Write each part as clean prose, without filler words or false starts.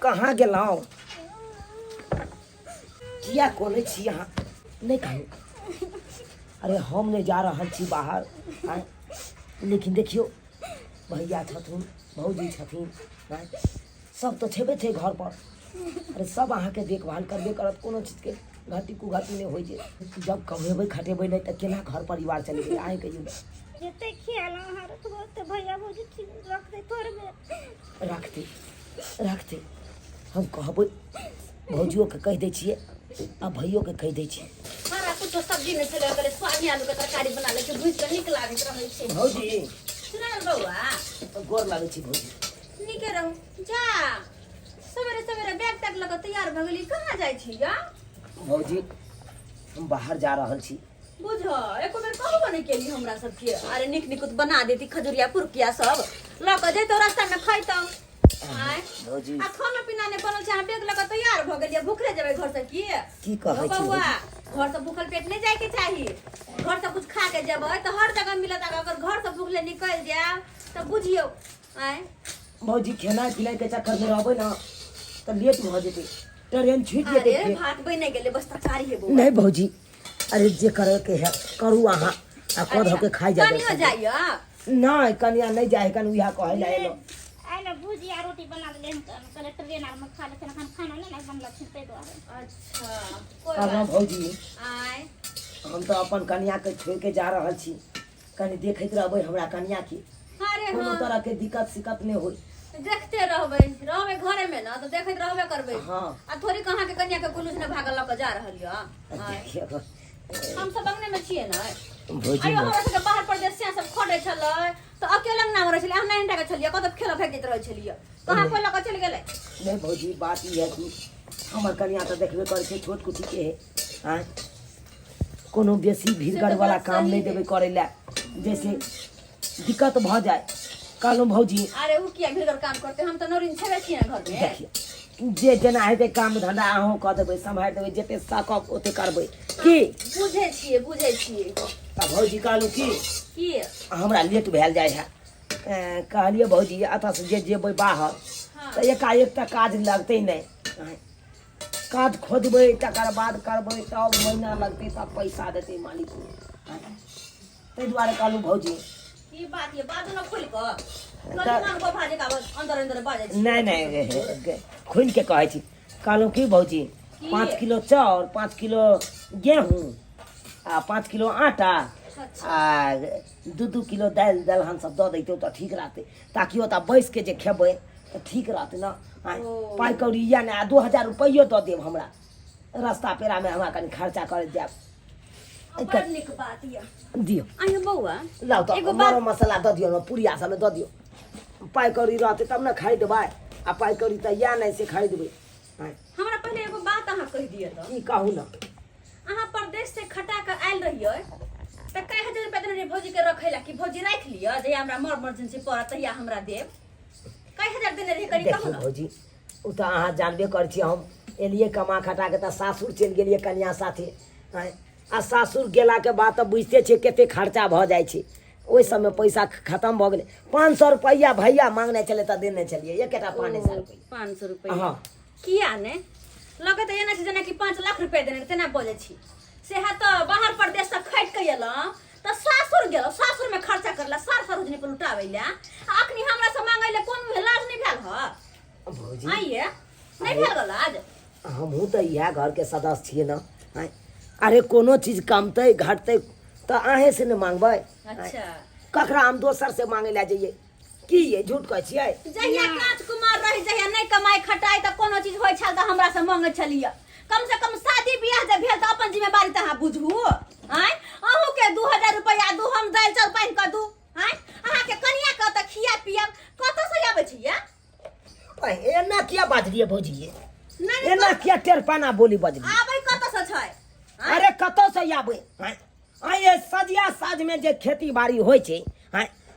कहाँ गेलौं किया कोने छी यहाँ नहीं कहूँ अरे हम नहीं जा रहा छी बाहर आय लेकिन देखियो भैया छथुन भौजी छथिन आय सब तो छेबे थे घर पर अरे सब अहाँ के देखभाल करबे करत कोनो चीज के घाटी कुघाटी नहीं होई जे जब कमेबै खटेबै नहीं त केना घर परिवार चलेबै आय कहियो जते खेला हर तो भैया भौजी रखते तोर में रखते हम कहबै भौजियो के कह दै छियै आ भैयो के कह दै छियै हमारा कुछ सब्जी में चले गले स्वामी आलू के तरकारी बना ले के भूज के निक लागत रहै छै भौजी सुनल बौआ गोर लागै छी भौजी निके रहू जा सवेरे सवेरे बैग तक लगा तैयार भ गेली कहां जाय छी या भौजी हम बाहर जा रहल छी बुझ एको बेर कहबो नहीं केली हमरा सब के अरे निक निकुत बना देती खजुरिया पुरकिया सब ल के जैतो रास्ता में खैतो आय भौजी आ खाना पीना ने बनल छै बैग लगा तैयार भ गेलिए भूखले जेबै घर से की कहै छी बौआ घर से भूखल पेट नहीं जाए के चाहिए घर से कुछ खा के जेबै तो हर जगह मिलत अगर घर से भूखले निकल जाए तो बुझियो आय भौजी खेनाइ पिनाइ के चक्कर में रहबै ना त लेट भ जेतै ट्रेन छूट जेतै अरे भात बने गेले बस तरकारी है बौआ नहीं भौजी अरे जे करे के है करू अहाँ आ कह धो के खाइ जाबै कनियो जाइया नहीं कनिया नहीं जाए कन उहा कहै ला एलो आइले भुजिया रोटी बना ले पहले ट्रेन आर में खा ले खाना नहीं बनल छै ते दुआरे अच्छा कोई अब बात भौजी आय हम तो अपन कनिया के छोड़ के जा रहल छी कनी देखैत रहबै हमरा कनिया की अरे कोनो हां तरह के दिक्कत सिक्कत नहीं होई देखते रहबै घरे में ना तो देखैत रहबे करबै हां आ थोड़ी कहां के कन्या के कुलूस ने भागल ल के जा रहल या देखियो हम सब अंगने में छिए ना भौजी अरे हमरा सब बाहर प्रदेश से सब खड़े छलै तो अकेले ना रह छलै हम नहीं हटा के छलिए कत खेला फेंकैत रह छलिए कहां कोई लक चल गेलै नहीं भौजी बात ई है कि हमर कनिया तो देखबे करै छै छोट कुटी के है हां कोनो बेसी भीड़गड़ वाला काम नहीं देबे करे ला जैसे दिक्कत भ जाए कहलूँ भौजी अरे उ किया भीड़गड़ काम करते हम तो नौरिन छबे छिए ना घर में देखिए जे जेना हेतै काम धंधा अहूँ कऽ देबै सम्हारि देबै जते सकब ओते करबै की बुझे छिए तऽ भौजी कहलू की हमरा लेट भेल जाइ है कहलिए भौजी अतः से जे जेबै बाहर तऽ एकाएक तऽ काज लगतै नहीं काज खोजबै तकर बाद करबै तब महीना लगतै तब पैसा देतै मालिक ताहि दुआरे कहलू भौजी की बात ये बात न खोल क कलमान को भाजे का अंदर अंदर बाजे छी नहीं खुल के कहै छी कहलू की भौजी 5 किलो चाउर 5 किलो गेहूँ आ 5 किलो आटा आ 2 किलो दालि दलहन सब दऽ दैतौ तऽ ठीक रहतै ताकि ओतऽ बैस के जे खेबै तऽ ठीक रहतै ना पाइ कौड़ी या ने 2000 रुपैयो दऽ देब हमरा रास्ता पेरा में हमरा कनि खर्चा कर देब बड़ निक बात ये दियो आयो बौआ लाउ तऽ मर मसाला दऽ दियो न पुरिया सब में दऽ दियो पाइ कौड़ी रहतै तब न खरीदबै आ पाइ कौड़ी तऽ या नहीं से खरीदबै हमरा पहले एगो बात अहाँ कह दिए त की कहू न अहाँ प्रदेश से खटा के आइल रहिए त कई हजार रुपया देने भौजी के रखैला कि भौजी राख लियो जे हमरा मर इमरजेंसी पड़त तहिया हमरा देब कई हजार देने रही करी कहू न भौजी उ तऽ अहाँ जानबे करै छी हम एलिए कमा खटा के तऽ सासुर चलि गेलिए कन्या साथे आ सासुर गेला के बाद तऽ बुझते छियै कते खर्चा भऽ जाइ छै ओहि समय पैसा खत्म भऽ गेलै 500 रुपया भैया मांगने चले तऽ देने चलिए एकेटा 500 रुपया हाँ किया ने लगे तऽ एना छै जेना कि 5 लाख रुपया देने तेना बजे छी से हा तो बाहर प्रदेश से खट के एला त सासुर गेलो सासुर में खर्चा करला सार सरोजनी पे लुटावेला अखनी हमरा से मांगैले कोन लाज नहीं भेल ह भौजी आइए नहीं भेल गल आज हमहूँ तऽ इएह घर के सदस्य छियै ना अरे कोनो चीज कमतै घटतै तऽ अहें से ने मांगबै अच्छा ककरा हम दोसर से मांगे ला जाइए की ये झूठ कहै छियै जहिया राजकुमार रही जहिया नहीं कमाई खटाई त कोनो चीज होय छल त हमरा से मांगे छलिए कम से कम शादी बियाह जे भेल त अपन जिम्मेवारी त अहाँ बुझू हैं अहू के 2000 रुपया दू हम दाल चाउर पाइन क दू हैं अहाँ के कनिया के त खिया पियब कत से आबै छी ये एना किया बाजलिए भौजी ये नहीं एना किया टेरपाना बोली बजली आबै कत से छै अरे कतौ से आबै ये सजिया साज में जे खेती बाड़ी होइ छै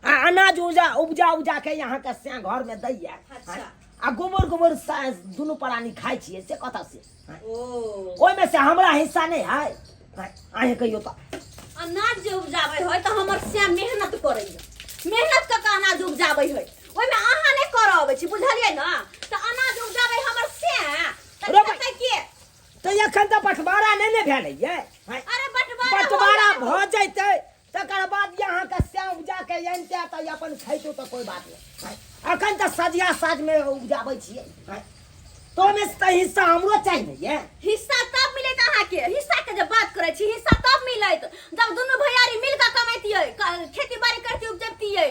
अनाज उपजा के यहाँ के से घर में दैया अच्छा आ गोबर दुनू प्राणी खाइ छियै से कतऽ से ओ ओइ में से हमरा हिस्सा नहीं है अहे कहियो तऽ अनाज जे उपजाबै है त हमर से मेहनत करैया मेहनत क के अनाज उपजाबै है ओइ में अहाँ नहीं कर अबै छी बुझलियै ना त अनाज उपजाबै हमर अखन तो बंटवारा नहीं भेलै ये अरे बंटवारा बंटवारा भ जैते तकर बाद यहाँ के श्याम उपजा के जानते तो अपन खैतो तो कोई बात नहीं। अखन तो सजिया साज में उपजाबै छियै तो में तो हिस्सा हमरो चाहिए ये। हिस्सा तब मिलत अहाँ के, हिस्सा के जब बात करे छी हिस्सा तब मिलत जब दोनों भैयारी मिल के कमाइतियै, खेती बाड़ी करती उपजबतियै।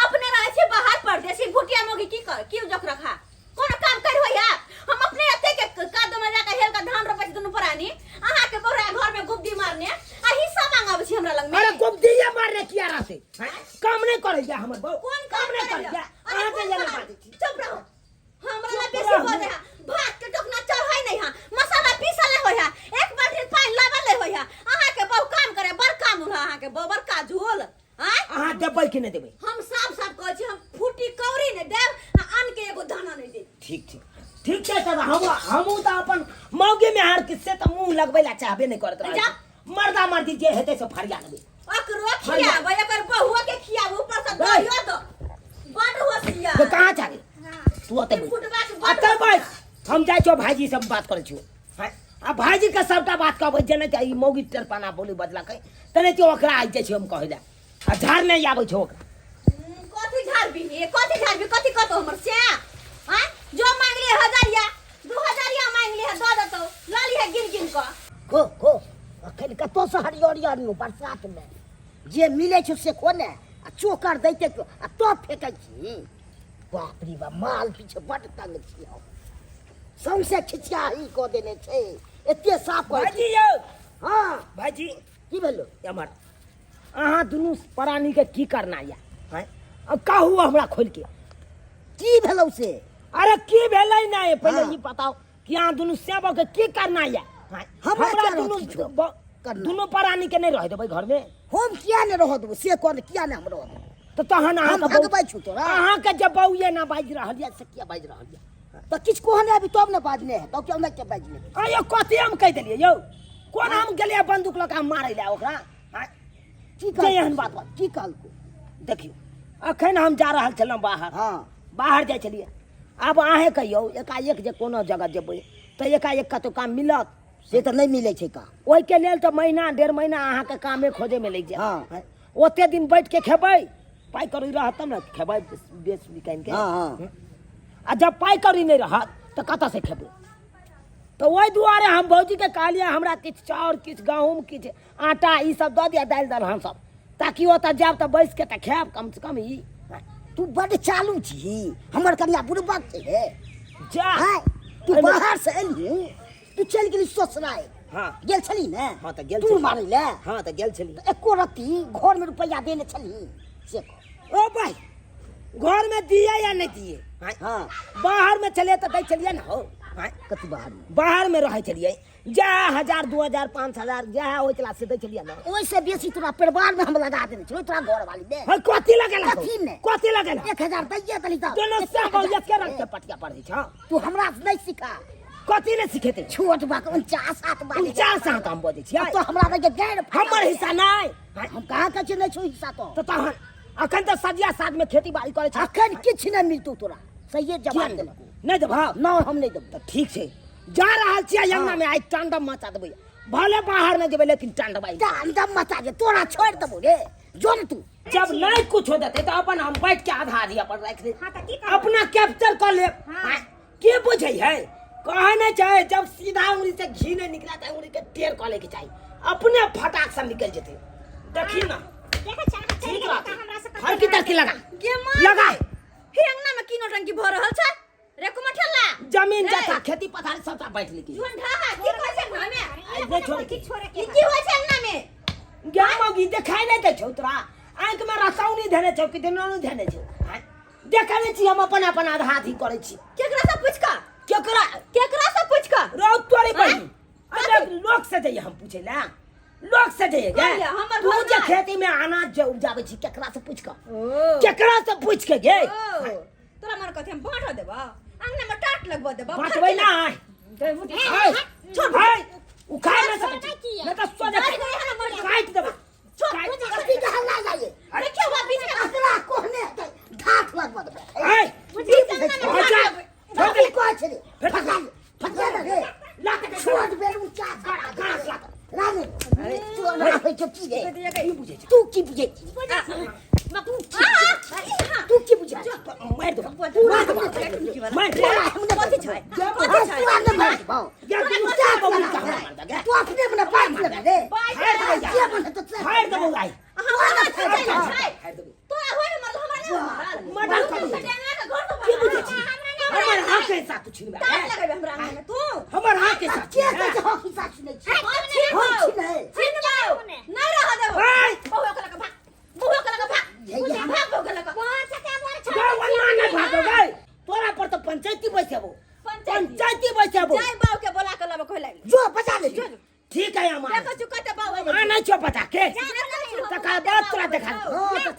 अपने रहे छी बाहर परदेसी भुटिया मोगी की उजक रखा कोनो काम कर होया। हम अपने अते के कादो में जाके हेल के धान रोपै छी दोनों प्राणी, अहाँ के बोरा घर में गुब्दी मारने आ हिस्सा मांगाबै छी हमरा लग में। अरे गुब्दिया मारने किया रहते काम नहीं करे जा हमर बहू कौन काम नहीं करे जा अहाँ के जने बात छी। चुप रहो, हमरा ला बेसी बोले है। भात के टोकना चढ़ाई नहीं है, मसाला पीसले होया, एक बाल्टी पानी लावले होया। अहाँ के बहु काम करे बड़ काम होला, अहाँ के बड़का झोल अहाँ देबै कि नहीं देबै? हम साफ साफ कहै छी हम फूटी कौड़ी नहीं देब आ अन्न के एगो दाना नहीं देब। ठीक छै तब हमहू तो अपन मौगे में हार किससे तो मुंह लगबै ला चाहबे नहीं करत रहे। मर्दा मर्दी जे हेतै से फरिया लेबै। अकरो खियाबै एकर बहुआ के खियाबै ऊपर से दहियो दो बड़ होसिया। तो कहां जा तू अते अते बस हम जाय छो भाईजी से बात करे छो आ भाईजी के सबटा बात कहबै जने चाहिए मौगी टेरपाना बोली बदला के तने तो ओकरा आ जाय छी हम कहै ला आ झाड़ नहीं आबै छो ओकरा। कथि झाड़बी कथि कतो हमर से हैं जो मांग ले 1000 या 2000 या मांग ले दो देतो लाली है गिन को को अखन कतो से हरियर नु बरसात में जे मिले छ से कोने आ चोकर दैते आ तो फेकै छी। बाप रे बा माल पीछे बड तंग छी हम सौसे खिचिया ही को देने छे एते साफ कर भाईजी यौ हां भाईजी की भेलो हमर अहाँ दुनू प्राणी के की करना या हैं अब कहू हमरा खोल के की भेलो से? अरे की भेलै नहीं पहले हाँ। ये बताओ कि अहाँ दुनू सेवक के की करना या हमरा हमरा क्या दुनू रहत छौ? करना। दुनू प्राणी के नहीं रह देबै घर में हम किया ने रह दबो से कोन किया ने हम रह दबो? तो तहन अहाँ हम के बहू- भगबै छु तोरा अहाँ के जब बउए ना बाज रहल या से किया बाज रहल या तो किछ कोहने अभी तब ने बाजने है तो क्यों नहीं के बाजने? अयो कथि हम कह देलिए यौ कोन हम गेलिए बंदूक लगा मारै ला ओकरा हैं? की जे कहल एहन बात बा की कहल को? देखियो अखन हम जा रहल छलहुँ बाहर हां बाहर जाइ छलिए अब अहें कहियो एकाएक जे कोनो जगह जेबै तो एकाएक कतौ काम मिलत से तो नहीं मिले छे का। ओहि के लेल तो महीना 1.5 महीना अहाँ के कामे खोजे में लग जाए हाँ। ओते दिन बैठ के खेबै पाई करी रहत तब ना खेबै बेच निकाल के हाँ, हाँ। आ जब पाई करी नहीं रहत तो कतऽ से खेबै? तो ओहि दुआरे हम भौजी के कहलिए हमरा किछ चाउर किछ गहूम किछ आटा ई सब दऽ दिया दालि दलहन सब ताकि ओतऽ जाब तऽ बैस के तऽ खायब कम से कम ई तू बड़ चालू छी हमर कन्या बुड़बक छे जा हां तू बाहर से एली तू चल गेली ससुराल हाँ गेल छली ने हाँ तो गेल तू छली। मारै ले हाँ तो गेल छली एको रत्ती घर में रुपया देने छली से कह। ओ भाई घर में दिए या नहीं दिए हाँ बाहर में चले तो दै छलिए ना हो कति बाहर में बाहर में रहे चलिए जा 1000 2000 5000 जा होय चला से दै छलिए ना ओइसे बेसी तोरा परिवार में हम लगा देने छो तोरा घर वाली में है कथि लगेला कथी ने? कथि लगेला 1000 दैए तली त दोनों सब एक रंग के पटिया पड़ै छ तू हमरा से नहीं सिखा कथि ने सिखेते छोट बा 49 बात 49 हम बोलै छियै तो हमरा लगे गैर हमर हिस्सा नहीं हम कहा कह छी नहीं छो हिस्सा तो तहन अखन तो सजिया साथ में खेती बाड़ी करे छ अखन किछ नहीं मिलतौ तोरा सही जवाब किया देलको नहीं देबा ना हम नहीं देब तो ठीक छै जा रहल छियै अंगना में आई टांडव मचा देबै भले बाहर में जेबै लेकिन टांडव आई एकदम मचा दे तोरा छोड़ देबो रे जो न तू जब नहीं कुछ हो जाते तो अपन हम बैठ के आधा आधी अपन रख दे हाँ तो की करबै? अपना कैप्चर कर ले हाँ। के बुझे है कहे नहीं चाहे जब सीधा उंगली से घी नहीं निकला था उंगली के टेर कर ले के चाहिए अपने फटाक से निकल जेते देखिए ना देखै छ अहाँ चलि ठीक गेल बात तऽ हमरा से कतौ हर की तरकी लगा के मार लगा फिर अंगना में किनो टंकी भर रहल छ रे कुमठल्ला जमीन रे। जथा खेती पथारी सबटा बैठ लेके झुंडा है की कहै छै अंगना में आई दे छोड़ के छोड़े ई के की होय छै अंगना में क्या मौगी देखाई नहीं दे छौ तोरा आंख में रसौनी धने छौ कि देनौनी धने छौ देखै नहीं छी हम अपन अपन आधा आधी करे छी केकरा से पूछ का केकरा से पूछ का रौ तोरे बहिनी हाँ? अरे लोग से जाइए हम पूछे ला लोग से जाइए कहलिए, हमर तू घर जे में। खेती में अनाज जो उपजाबै छी केकरा से पूछ के ओ केकरा से पूछ के गे तोरा मन कथि हम बांट देबा अंगना में टाट लगबा देबा बाटबै ना छोड़ भाई उखाड़ ना छोड़ सके नहीं किया। मैं तो सोचा गाड़ी गई है ना मर जा। काट देबा कति के हल्ला जाइए देखियो बा बीच में अकरा कोहने घाट लगबा दे ए कति को छे फटा रे ला के छोड़ बेर ऊंचा की बुझे तू की बुझे तू की बुझे मार दो मार दो हमने कथि छै मार दो या तू क्या बोल का तू अपने अपना बात लगा दे क्या बोल तो फाड़ दो भाई तो होय हमर मर्डर कर की बुझे हमर हक के साथ कुछ नहीं तार लगाबे हमरा में तू हमर हक के साथ क्या के हक के साथ नहीं छिन जाओ नहीं रह दे बहु के लगा भाग भाग तोरा पर तो पंचायती बैसेबो पंचायती बैसेबो जाय बाऊ के बोला के लब खोला जो बता ले ठीक है हम देखो चुका त बाऊ आ नहीं छो पता के तका बात तोरा देखा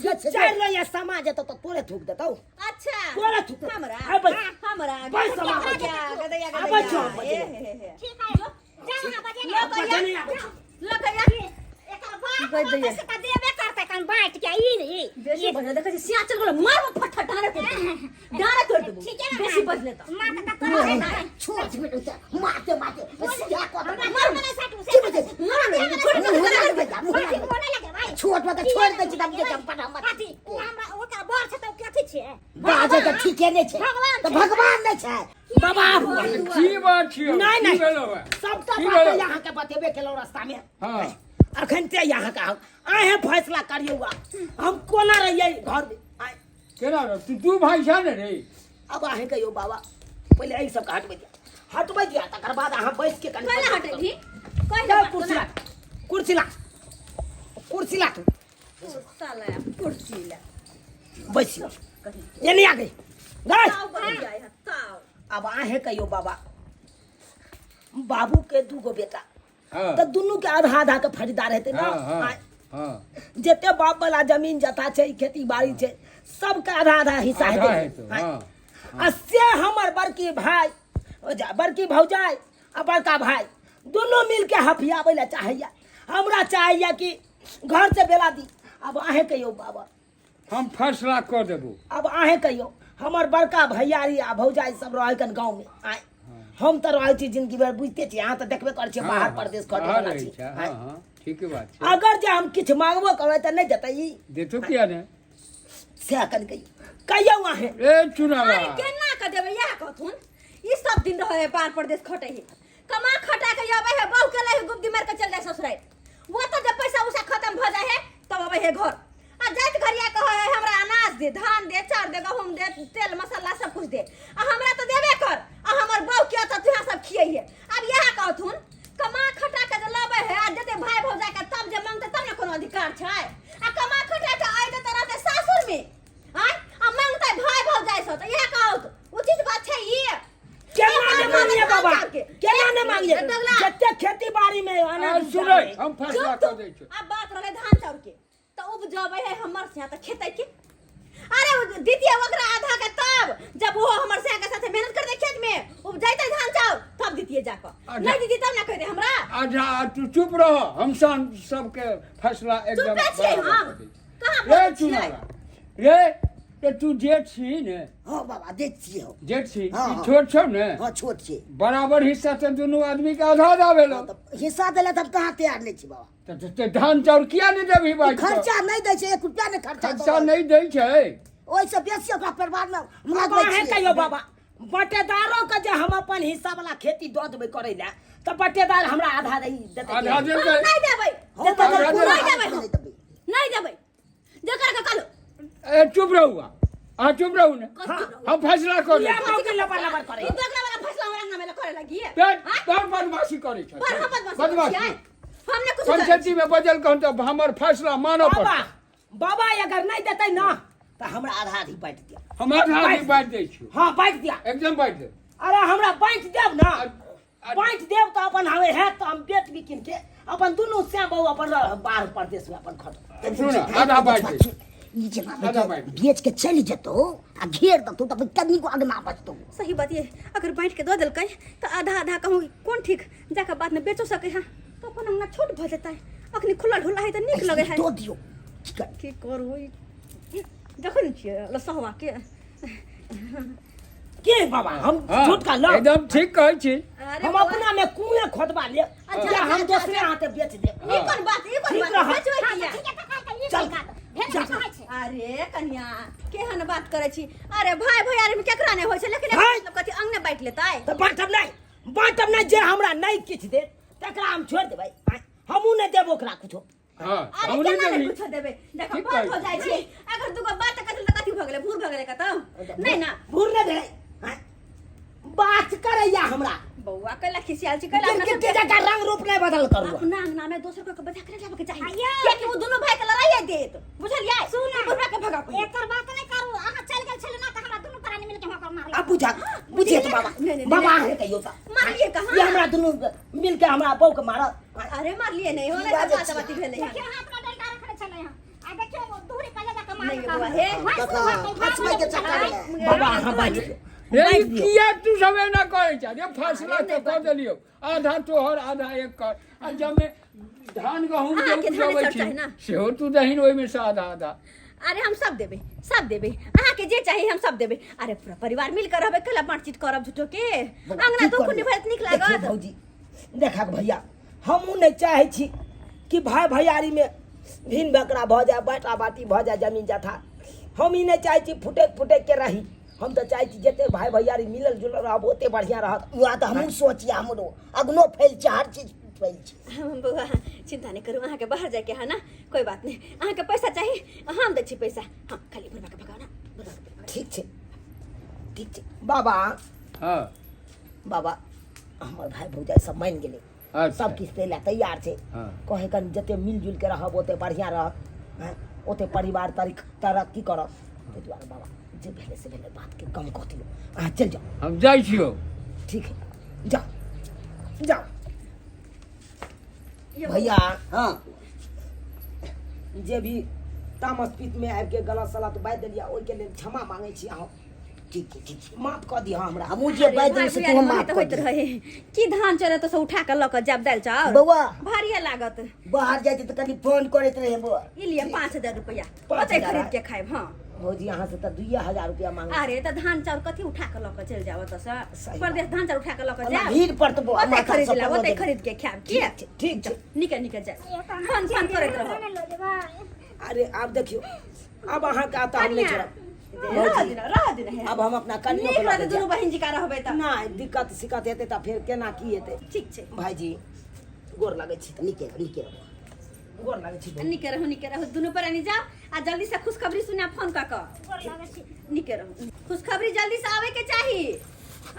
चल लो ये समाज तो तोरे थूक देतौ अच्छा तोरा थूक हमरा बस समाज क्या गदया अब गदया बच्चों ठीक है जाना बजे लकया एकर बात से का देबे करते कन बांट के ई बेसी बजले देखे सिया चल गेलो मार फट डारे तोड़ देबो बेसी बजले तो मां का तो छोड़ बेटा मारते मारते क्या को मार मने साटू की बजे छोड़ मत छोड़ दे छी तब के चंपा मत काटी हमरा ओका बर छ त कथि छै बाजे तो ठीक है नहीं छे तो भगवान नहीं छे बाबा की बात छियो नहीं नहीं भेलो सब तो बात यहाँ के बतेबे केलो रास्ता में हां अखन ते यहाँ का आए फैसला करिएगा हम कोना रहिए घर में आए केना तू भाई छा ने रे अब आहे कहियो बाबा पहले एही सब हटबै दिया तकर बाद अहाँ बैठ के कनी कहला हटे दी जा कुर्सी ला कुर्सी ला कुर्सी ला तू साला कुर्सी ला बैसियो ये नहीं आ गई गई ताव बन जाए ताव अब आहे कहियो बाबा बाबू के दूगो बेटा हां तो दोनों के आधा आधा के फरीदार हेते ना हां हां जेते बाप वाला जमीन जता छै खेती बाड़ी छै सबके आधा आधा हिस्सा आधा हेते हेतौ, हाँ। से हमर बड़की भाई बड़की भौजाई आ बड़का भाई दोनों मिल के हफियाबै ला चाहिए हमरा चाहिए कि घर से बेला दी अब आहे कहियो बाबा हम फैसला कर देबो अब आहे कहियो हमर बड़का भैयारी आ भौजाई सब रहै कन गांव में आए हम तो रहै छी जिंदगी भर बुझते छी यहाँ तो देखबे कर छी बाहर प्रदेश खटे वाला छी हां हां ठीक बात छै अगर जे हम किछ मांगबो करबै त नहीं देतै ई देतो किया ने से कन कहियो आहे ए चुनावा अरे केना क देबे यह कहथुन ई सब दिन रहे पार प्रदेश खटे है कमा खटा के आबे है बहु के ले गुप्ती मार के चल जाए ससुराल वो तो जब पैसा उसा खत्म भ जाए है तब आबे है घर आ जात घरिया कहे है हमरा अनाज दे धान दे चाउर दे गहूम दे तेल मसाला सब कुछ दे आ हमरा तो देबे कर आ हमर बहु के त तुहा सब खियै है अब यह कहथुन कमा खटा के लाबे है आ जते भाई भौजा के तब जे मांगते तब ने कोनो अधिकार छै आ कमा खटा के आइ त रहते सासुर में आय आ मांगते भाई भौजा से त यह कहत उचित बात छै ई केना ने मांगिए बाबा केना ने मांगिए जते खेती बाड़ी में अनाज सुनै हम फैसला कर दै छी अब बात रहले धान चाउर के त उपजाबे है हमर से त खेतै के अरे दीदी ओकरा आधा के तब जब वो हमर से के साथे मेहनत कर दे खेत में उपजाइते धान चाउर तब दीदी जाके नहीं दीदी तब ना कह दे हमरा आजा तू चुप रह हम सबके फैसला एकदम चुप छियै हम कहां रे बोलै छियै चुनावा रे ते तू जेठ छी ने हां बाबा देख छियो जेठ छी हाँ, ई हाँ। छोट छौ ने हां छोट छी बराबर हिस्सा ते दोनों आदमी के आधा आधा भेलो तो हिस्सा देला तब कहां तैयार नहीं छी बाबा ते धान चाउर किया नहीं देबही बात खर्चा नहीं दै छै 1 रुपया ने खर्चा खर्चा नहीं दै छै ओइ से बेसी ओकरा परिवार में बाबा लगबै है छी कहियो बाबा बटेदारों के जे हम अपन हिस्सा वाला खेती दऽ देबै करै ला त बटेदार हमरा आधा देतै आधा दे दे नहीं देबै हम तो आधा पूरा नहीं देबै नहीं देबै नहीं देबै जेकर के कलो ए चुप रहुआ आ चुप रहू ने हम फैसला कर ये ले मौके लबर लबर करे तू दोगला वाला फैसला हमरा नाम में करे लगी है तोर बदमाशी करे छ पर हम बदमाशी हमने कुछ पंचायती में बजल कहन तो हमर फैसला मानो बाबा पड़त बाबा अगर नहीं देतै ना त हमरा आधा आधी बांट दिया हम आधा आधी बांट दै छी हां बांट दिया एकदम बांट दे अरे हमरा बांट देब ना बांट देब त अपन हवे है त हम बेच बिकिन के अपन दुनू से बहु अपन बाहर प्रदेश में अपन खट सुन आधा बांट दे ई जना आधा बांट बेच के चली जतो आ घेर दतो तब कनी को आगे ना बचतो सही बात ये अगर बांट के दो देलकै तो आधा आधा कहूँ कौन ठीक जाकर बाद में बेचो सके है तो अपन अंगना छोट भ जेतै अखनी खुला ढुला है तो निक लगे है दो दियो की करू देखन छियै लसहवा के के बाबा हम हाँ, झूठ का लो एकदम ठीक कहै छी अरे हम बउआ। अपना में कुएं खोदवा ले अच्छा, या हम अच्छा, दूसरे अच्छा। हाथे बेच दे ई कोन बात ठीक रहा। बेचबै हाँ, किया? तो ठीक है, तो काट लिए चल। काट। भेज कहै छै। अरे कन्या केहन बात करे छी? अरे भाई भैयारी में केकरा नहीं होय छै, लेकिन हाय। मतलब कथि अंग ने बांट लेतै? तो बांटब नहीं जे हमरा नहीं किछ दे तकरा हम छोड़ देबै हमहू नहीं देब ओकरा कुछो हाँ अरे हमने केना देबी नहीं कुछ देबे? देखो ठीक बात कहै हो जाय छी। छै। अगर दुगो बात कथि त कथि भ गेलै? भूर भ गेलै कतौ? नहीं ना भूल नहीं भेलै बात करैया हमरा बउआ कैला खिसियाल छी, कैला अपना किनके जगह रंग रूप नहीं बदल करू अपना अंगना में दोसर को बजा के जाबे के चाहिए, आइया। कियाकि वो दोनों भाई के लड़ाई देत, बुझलियै? सुन। बुढ़ा के भगा पड़े। एकर बात नहीं करू। अहाँ चल गेल छलै ना त हमरा दुनू प्राणी मिल के हमरा मारला। अब बुझे तो बाबा नहीं, नहीं, बाबा नहीं। है कहियो ता मारिए कहाँ? ये हमरा दुनू मिल के हमरा बहू के मारत अरे मार लिए नहीं होने की बात बात छै? बात भेलै है। देखियो अहाँ अपना डंडा रखले छलै हँ। आ देखियो वो दूरी पर जा के नहीं मार बउआ, हे। फंसबै के चक्कर में बाबा हाँ बाज ये किया तू सब एना करे छ? ये फैसला तो कर देलियो, आधा तोहर आधा एक कर। आ जब में धान गहूम अहाँ के के धाने उपजबै चढ़ चाही ना? छी सेहो तू दहिन ओइ में से आधा आधा। अरे हम सब देबे, सब देबे। अहाँ के जे चाहिए हम सब देबे। अरे पूरा परिवार मिल कर रहबे, कैला बातचीत करब झूठो के? अंगना तो कुनी भरत निक देखियो लागत। भौजी देखा भैया हमहू नहीं चाहे छी कि भाई भैयारी में भिन बकरा भ जाए बाटा बाटी भ जाए जमीन जथा हम ही नहीं चाहे छी फुटे के रही हम तो चाहे छी जते भाई भैयारी मिलल जुलल रहब ओते बढ़िया रहत या तो हमहूँ सोचिए हमरो अगनो फैल छै हर चीज फैल छै हम बउआ चिंता नहीं करू, अहाँ के बाहर जाए के है ना, कोई बात नहीं। अहाँ के पैसा चाहिए हम दै छी पैसा, हम खाली बुढ़वा के भगाओ ना। ठीक छै बाबा हाँ बाबा हमर भाई भौजाई सब मान गेलै अच्छा सब किछु दै लए तैयार छै हाँ कहे कन जते मिलजुल के रहब ओते बढ़िया रहत हैं, ओते परिवार तरक्की करत ताहि दुआरे बाबा जे भेलै से भेलै बात के कम कऽ दियौ अहाँ चलि जाउ हम जाइ छियो। ठीक है जाओ ये भैया हाँ जे भी तामस पीत में आबि के गलत सलत बाजि देलियै ओहिके लेल क्षमा मांगै छी अहाँ ठीक छै माफ कऽ दिअ हमरा हमहूँ जे बाजि देबै से तू हम माफ कर होइत दे रहे की धान चले तो से उठा के लऽ के जाब दालि चाउर बौआ भारिये लागत। बाहर जाइ छै तऽ कनि फोन करैत रहे बौआ ई लिए 5000 रुपया 5,000 ओते खरीद के खाइब। हाँ भौजी अहाँ से तऽ 2,000 रुपया मांगे अरे तो धान चाउर कथी उठा के लऽ के चल जाओ तो सही परदेश धान चाउर उठा के लऽ के ओना जाब भीड़ पर तऽ बौआ ओते माथा खरीद सब ला पर ओते दे। खरीद के खाब की ठीक छै निकल निकल जाए फोन फोन करैत रहो। अरे आब देखियो अब अहाँ का तऽ हम नहीं छोड़ब रह दिन है अब हम अपना कनियो नीक के लऽ रहते के दुनू जायब। बहिन जी का रहबे त नहीं दिक्कत सिक्कत हेतै तऽ फेर केना की हेतै ठीक छै। भाईजी गोर लागै छी नीके नीके गोर लागै छी भौजी। निके रहो दुनू प्राणी जाओ आ जल्दी से खुशखबरी सुना फोन का निके रहो खुशखबरी जल्दी से आवे के चाहिए।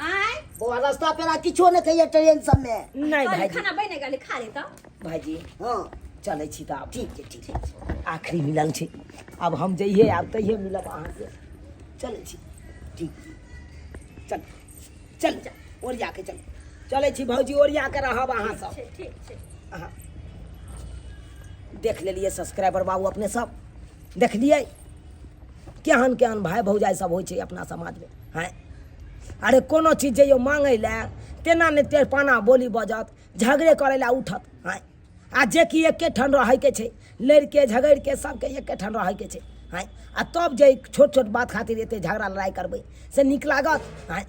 आय बौआ रास्ता पेरा किछो नहीं कहिए ट्रेन सब में नहीं कहली भाईजी खाना बने गेलै खा ले त भाईजी हाँ चलै छी तऽ आब ठीक छै आखिरी मिलन छै अब हम जइहे आब तहिए मिलब अहाँ से चलै छी ठीक चल चल ओरिया के चल चलै छी भौजी ओरिया के रहब अहाँ सब ठीक छै। अहाँ देख लेलिए सब्सक्राइबर बाबू अपने सब देखलिए केहन केहन भाई भौजाई सब होइ छै अपना समाज में हैं। अरे कोनो चीज जइयो मांगे ला तेना ने तेरपाना बोली बजत झगड़े करे ला उठत हैं। आ जे कि एके ठन रहे के छै लड़ के झगड़ के सबके एके ठन रहे के छै हैं। आ तब जे छोट छोट बात खातिर एते झगड़ा लड़ाई करबै से नीक लागत हैं।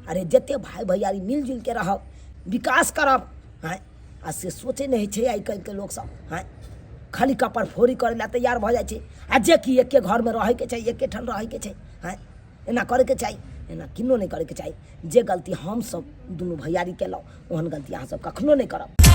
अरे जते भाई भैयारी मिलजुल के रहब विकास करब हैं। आ से सोचे नहीं छै आइ काल्हि के लोग सब हैं खाली कपड़ फोड़ी करे ला तैयार भऽ जाइ छै। आ जे कि एके घर में रहे के छै एके ठन रहे के छै हैं एना करे के चाही एना किनो नहीं करे के चाही। जे गलती हम सब दुनू भैयारी केलहुँ ओहन गलती अहाँ सब कखनो नहीं करब।